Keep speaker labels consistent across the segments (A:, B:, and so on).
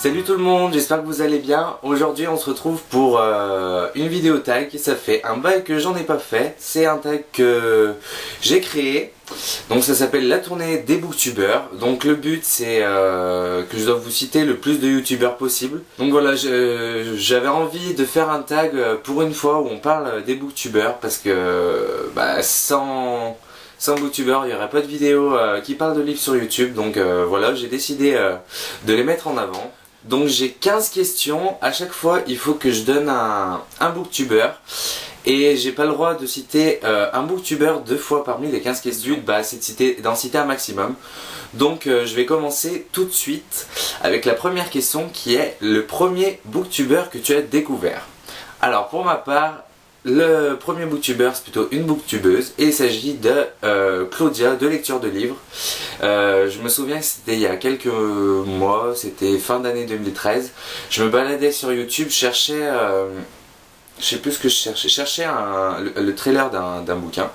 A: Salut tout le monde, j'espère que vous allez bien. Aujourd'hui on se retrouve pour une vidéo tag. Ça fait un bail que j'en ai pas fait. C'est un tag que j'ai créé. Donc ça s'appelle la tournée des booktubeurs. Donc le but c'est que je dois vous citer le plus de youtubeurs possible. Donc voilà, j'avais envie de faire un tag pour une fois où on parle des booktubeurs. Parce que sans booktubeurs, il n'y aurait pas de vidéo qui parle de livres sur YouTube. Donc voilà, j'ai décidé de les mettre en avant. Donc j'ai 15 questions, à chaque fois il faut que je donne un booktuber. Et j'ai pas le droit de citer un booktuber 2 fois parmi les 15 questions. C'est d'en citer un maximum. Donc je vais commencer tout de suite avec la première question qui est le premier booktuber que tu as découvert. Alors pour ma part, le premier booktuber c'est plutôt une booktubeuse et il s'agit de Claudia de lecture de livres. Je me souviens que c'était il y a quelques mois, c'était fin d'année 2013. Je me baladais sur YouTube, je cherchais, je sais plus ce que je cherchais le trailer d'un bouquin.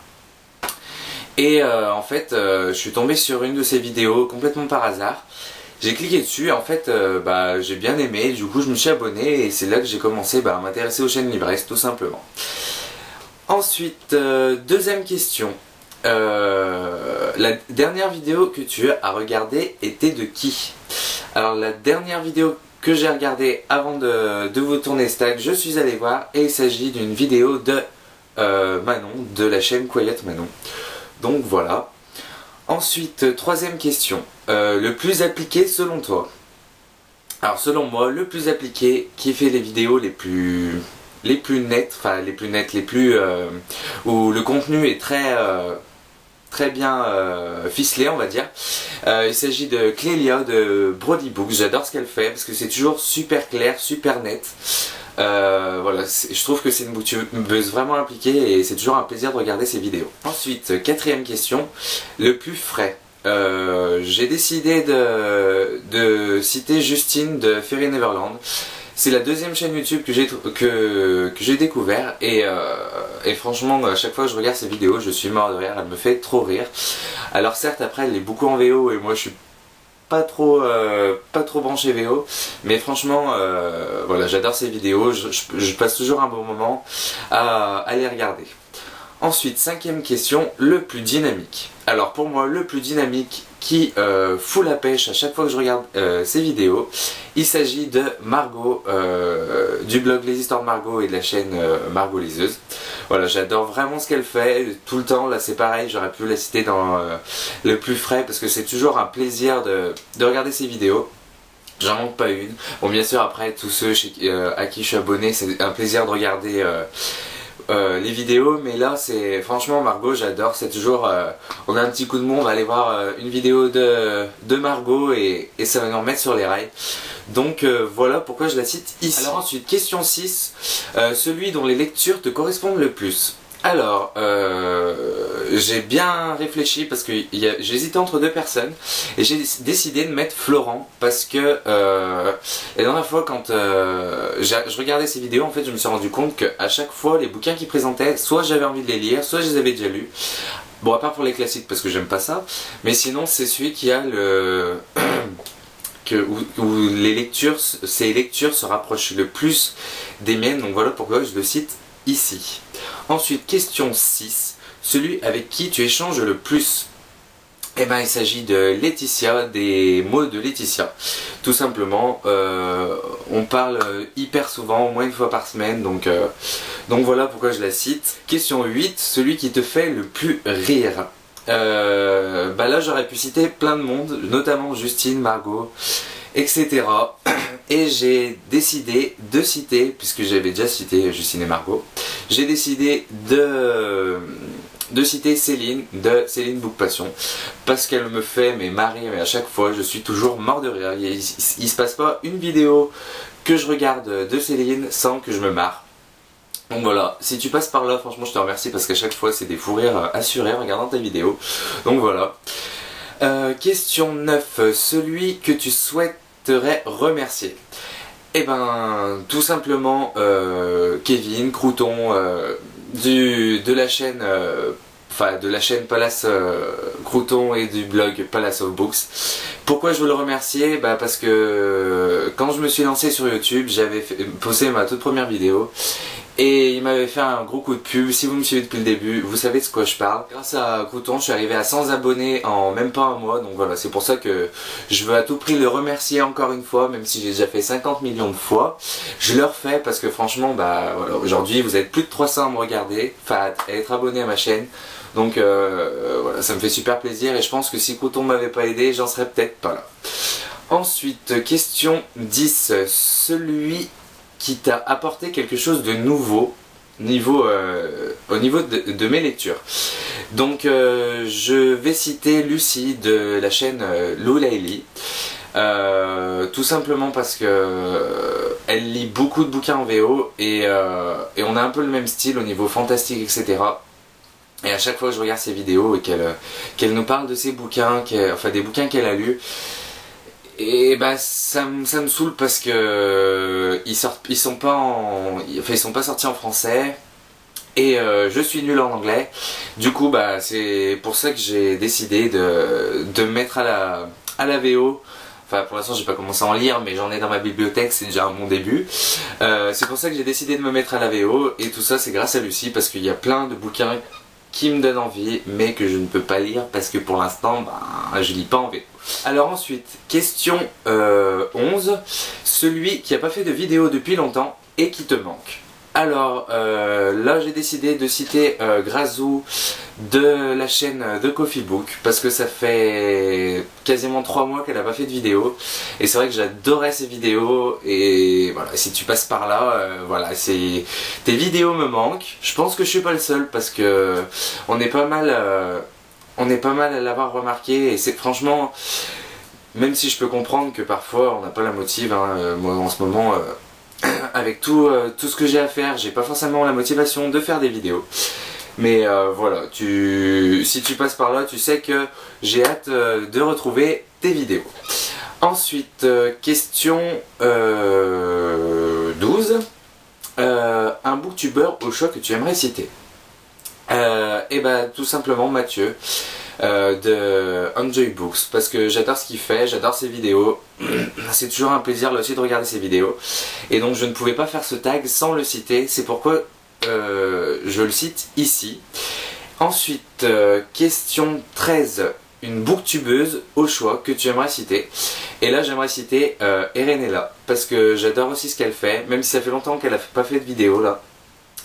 A: Et en fait je suis tombé sur une de ses vidéos complètement par hasard. J'ai cliqué dessus et en fait j'ai bien aimé, du coup je me suis abonné et c'est là que j'ai commencé à m'intéresser aux chaînes livresques tout simplement. Ensuite, deuxième question. La dernière vidéo que tu as regardée était de qui? Alors la dernière vidéo que j'ai regardée avant de vous tourner ce tag, je suis allé voir et il s'agit d'une vidéo de Manon, de la chaîne Quiet Manon. Donc voilà. Ensuite, troisième question. Le plus appliqué selon toi? Alors selon moi, le plus appliqué qui fait les vidéos les plus nettes, où le contenu est très bien ficelé, on va dire. Il s'agit de Clélia de Brody Books. J'adore ce qu'elle fait parce que c'est toujours super clair, super net. Voilà, je trouve que c'est une booktubeuse vraiment impliquée et c'est toujours un plaisir de regarder ses vidéos. Ensuite, quatrième question, le plus frais. J'ai décidé de citer Justine de Fairy Neverland. C'est la deuxième chaîne YouTube que j'ai découvert et franchement à chaque fois que je regarde ses vidéos je suis mort de rire, elle me fait trop rire. Alors certes après elle est beaucoup en VO et moi je suis pas trop branché VO, mais franchement voilà, j'adore ses vidéos, je passe toujours un bon moment à les regarder. Ensuite, cinquième question, le plus dynamique. Alors pour moi, le plus dynamique qui fout la pêche à chaque fois que je regarde ses vidéos, il s'agit de Margot, du blog Les Histoires de Margot et de la chaîne Margot Liseuse. Voilà, j'adore vraiment ce qu'elle fait, tout le temps, là c'est pareil, j'aurais pu la citer dans le plus frais parce que c'est toujours un plaisir de regarder ses vidéos. J'en manque pas une. Bon bien sûr après tous ceux à qui je suis abonné, c'est un plaisir de regarder les vidéos, mais là c'est franchement Margot, j'adore, c'est toujours on a un petit coup de mou, on va aller voir une vidéo de Margot et ça va nous remettre sur les rails. Donc voilà pourquoi je la cite ici. Alors ensuite, question 6, celui dont les lectures te correspondent le plus. Alors, j'ai bien réfléchi parce que j'hésitais entre deux personnes et j'ai décidé de mettre Florent parce que la dernière fois quand je regardais ses vidéos, en fait je me suis rendu compte qu'à chaque fois les bouquins qu'il présentait, soit j'avais envie de les lire, soit je les avais déjà lus. Bon, à part pour les classiques parce que j'aime pas ça, mais sinon c'est celui qui a le... où ses lectures se rapprochent le plus des miennes, donc voilà pourquoi je le cite ici. Ensuite, question 6, celui avec qui tu échanges le plus. Eh ben, il s'agit de Laetitia, des mots de Laetitia. Tout simplement, on parle hyper souvent, au moins une fois par semaine, donc voilà pourquoi je la cite. Question 8, celui qui te fait le plus rire. Là j'aurais pu citer plein de monde, notamment Justine, Margot, etc. Et j'ai décidé de citer, puisque j'avais déjà cité Justine et Margot, j'ai décidé de citer Céline, de Céline Book Passion, parce qu'elle me fait marrer, mais à chaque fois je suis toujours mort de rire. Il se passe pas une vidéo que je regarde de Céline sans que je me marre. Donc voilà, si tu passes par là, franchement je te remercie parce qu'à chaque fois c'est des fous rires assurés en regardant ta vidéo. Donc voilà. Question 9, celui que tu souhaiterais remercier. Eh ben, tout simplement Kevin Crouton de la chaîne enfin de la chaîne Palace Crouton et du blog Palace of Books. Pourquoi je veux le remercier? Parce que quand je me suis lancé sur YouTube, j'avais posté ma toute première vidéo et il m'avait fait un gros coup de pub. Si vous me suivez depuis le début, vous savez de quoi je parle. Grâce à Crouton, je suis arrivé à 100 abonnés en même pas un mois. Donc voilà, c'est pour ça que je veux à tout prix le remercier encore une fois, même si j'ai déjà fait 50 millions de fois. Je le refais parce que franchement, voilà, aujourd'hui vous êtes plus de 300 à me regarder, enfin à être abonné à ma chaîne. Donc voilà, ça me fait super plaisir et je pense que si Crouton m'avait pas aidé, j'en serais peut-être pas là. Ensuite, question 10. Celui qui t'a apporté quelque chose de nouveau au niveau de mes lectures. Donc je vais citer Lucie de la chaîne Lou Laylee. Tout simplement parce que elle lit beaucoup de bouquins en VO et on a un peu le même style au niveau fantastique, etc. Et à chaque fois que je regarde ses vidéos et qu'elle nous parle de ses bouquins, enfin des bouquins qu'elle a lus, et ça me saoule parce que ils sont pas sortis en français et je suis nul en anglais. Du coup c'est pour ça que j'ai décidé de me mettre à la VO. Enfin pour l'instant j'ai pas commencé à en lire, mais j'en ai dans ma bibliothèque, c'est déjà un bon début. C'est pour ça que j'ai décidé de me mettre à la VO et tout ça c'est grâce à Lucie parce qu'il y a plein de bouquins qui me donnent envie mais que je ne peux pas lire parce que pour l'instant je lis pas en VO. Alors ensuite, question 11, celui qui n'a pas fait de vidéo depuis longtemps et qui te manque. Alors là j'ai décidé de citer Grazou de la chaîne The Coffee Book parce que ça fait quasiment 3 mois qu'elle n'a pas fait de vidéo et c'est vrai que j'adorais ses vidéos et voilà, si tu passes par là, voilà, tes vidéos me manquent. Je pense que je suis pas le seul parce que on est pas mal à l'avoir remarqué et c'est franchement, même si je peux comprendre que parfois on n'a pas la motive, moi en ce moment avec tout ce que j'ai à faire, j'ai pas forcément la motivation de faire des vidéos. Mais voilà, si tu passes par là, tu sais que j'ai hâte de retrouver tes vidéos. Ensuite, question 12. Un booktubeur au choix que tu aimerais citer. Et tout simplement Mathieu de Enjoy Books parce que j'adore ce qu'il fait, j'adore ses vidéos. C'est toujours un plaisir là aussi de regarder ses vidéos et donc je ne pouvais pas faire ce tag sans le citer, c'est pourquoi je le cite ici. Ensuite, question 13, une booktubeuse au choix que tu aimerais citer. Et là j'aimerais citer Erenella parce que j'adore aussi ce qu'elle fait, même si ça fait longtemps qu'elle n'a pas fait de vidéo là.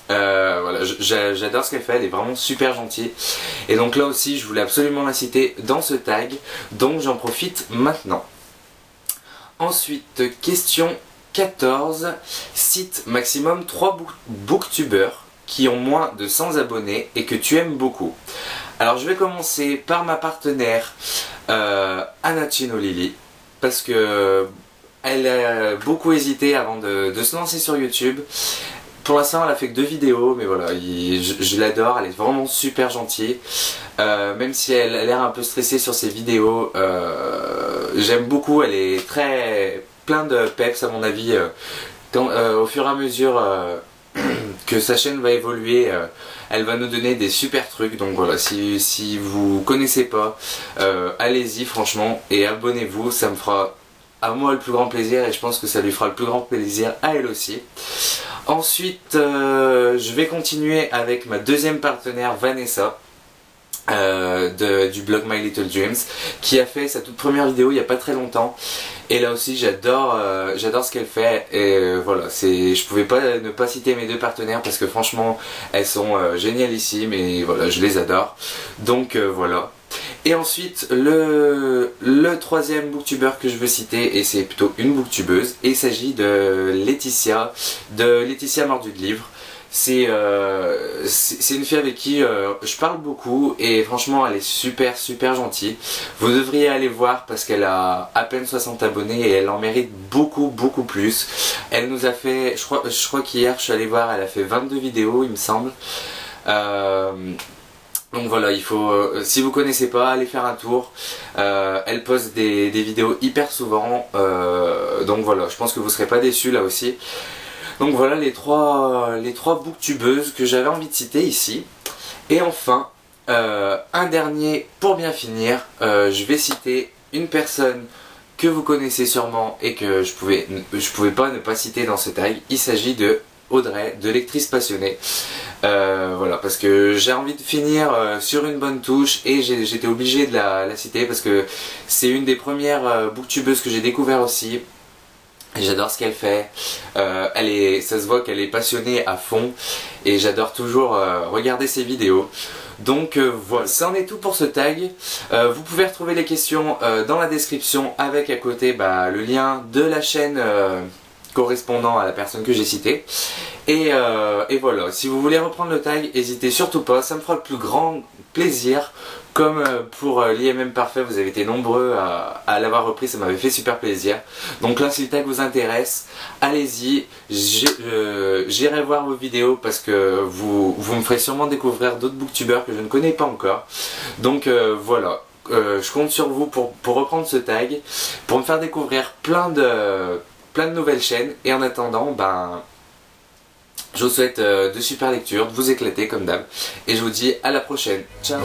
A: Voilà, j'adore ce qu'elle fait, elle est vraiment super gentille. Et donc là aussi, je voulais absolument la citer dans ce tag, donc j'en profite maintenant. Ensuite, question 14. Cite maximum 3 booktubeurs qui ont moins de 100 abonnés et que tu aimes beaucoup. Alors je vais commencer par ma partenaire Anna Chino Lily, parce que elle a beaucoup hésité avant de se lancer sur YouTube. Pour l'instant elle a fait que 2 vidéos, mais voilà, je l'adore, elle est vraiment super gentille. Même si elle a l'air un peu stressée sur ses vidéos, j'aime beaucoup, elle est plein de peps à mon avis. Au fur et à mesure que sa chaîne va évoluer, elle va nous donner des super trucs. Donc voilà, si vous connaissez pas, allez-y franchement et abonnez-vous, ça me fera à moi le plus grand plaisir et je pense que ça lui fera le plus grand plaisir à elle aussi. Ensuite, je vais continuer avec ma deuxième partenaire Vanessa du blog My Little Dreams, qui a fait sa toute première vidéo il n'y a pas très longtemps. Et là aussi j'adore ce qu'elle fait et voilà, je pouvais pas ne pas citer mes 2 partenaires parce que franchement elles sont génialissimes et voilà, je les adore. Donc voilà. Et ensuite le 3e booktuber que je veux citer, et c'est plutôt une booktubeuse, et il s'agit de Laetitia Mordue de Livre. C'est une fille avec qui je parle beaucoup et franchement elle est super gentille. Vous devriez aller voir parce qu'elle a à peine 60 abonnés et elle en mérite beaucoup plus. Elle nous a fait, je crois qu'hier je suis allé voir, elle a fait 22 vidéos il me semble. Donc voilà, il faut, si vous connaissez pas, allez faire un tour. Elle poste des vidéos hyper souvent, donc voilà, je pense que vous serez pas déçus là aussi. Donc voilà les trois booktubeuses que j'avais envie de citer ici. Et enfin, un dernier pour bien finir, je vais citer une personne que vous connaissez sûrement et que je pouvais pas ne pas citer dans ce tag. Il s'agit de Audrey, de lectrice passionnée. Voilà, parce que j'ai envie de finir sur une bonne touche et j'étais obligé de la citer parce que c'est une des premières booktubeuses que j'ai découvert aussi. J'adore ce qu'elle fait, ça se voit qu'elle est passionnée à fond et j'adore toujours regarder ses vidéos. Donc voilà, ça en est tout pour ce tag. Vous pouvez retrouver les questions dans la description avec à côté le lien de la chaîne correspondant à la personne que j'ai citée. Et voilà, si vous voulez reprendre le tag, n'hésitez surtout pas, ça me fera le plus grand plaisir. Comme pour l'IMM Parfait, vous avez été nombreux à l'avoir repris, ça m'avait fait super plaisir. Donc là, si le tag vous intéresse, allez-y, j'irai voir vos vidéos parce que vous me ferez sûrement découvrir d'autres booktubeurs que je ne connais pas encore. Donc voilà, je compte sur vous pour reprendre ce tag, pour me faire découvrir plein de nouvelles chaînes. Et en attendant, je vous souhaite de super lectures, de vous éclater comme d'hab. Et je vous dis à la prochaine. Ciao.